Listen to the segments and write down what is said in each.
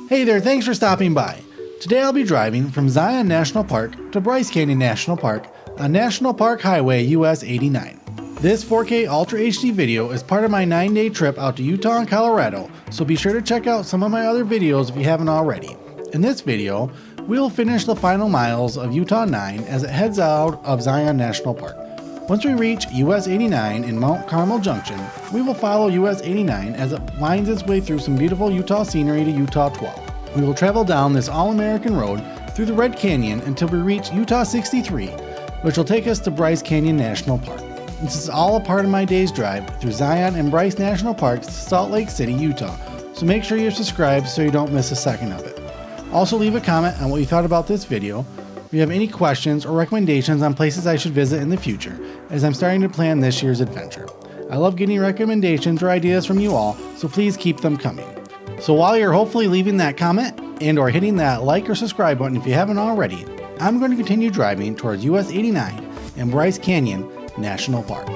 Hey there, thanks for stopping by. Today I'll be driving from Zion National Park to BRYCE Canyon National Park on National Park Highway US 89. This 4K Ultra HD video is part of my 9-day trip out to Utah and Colorado, so be sure to check out some of my other videos if you haven't already. In this video, we'll finish the final miles of Utah 9 as it heads out of Zion National Park. Once we reach US 89 in Mount Carmel Junction, we will follow US 89 as it winds its way through some beautiful Utah scenery to Utah 12. We will travel down this all-American road through the Red Canyon until we reach Utah 63, which will take us to BRYCE Canyon National Park. This is all a part of my day's drive through Zion and BRYCE National Parks to Salt Lake City, Utah, so make sure you're subscribed so you don't miss a second of it. Also leave a comment on what you thought about this video. If you have any questions or recommendations on places I should visit in the future, as I'm starting to plan this year's adventure. I love getting recommendations or ideas from you all, so please keep them coming. So while you're hopefully leaving that comment and or hitting that like or subscribe button if you haven't already, I'm going to continue driving towards US 89 and BRYCE Canyon National Park.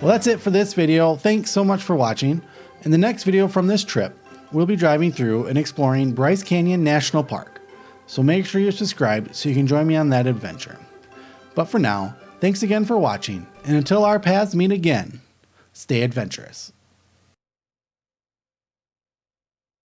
Well, that's it for this video. Thanks so much for watching. In the next video from this trip, we'll be driving through and exploring BRYCE Canyon National Park. So make sure you're subscribed so you can join me on that adventure. But for now, thanks again for watching, and until our paths meet again, stay adventurous.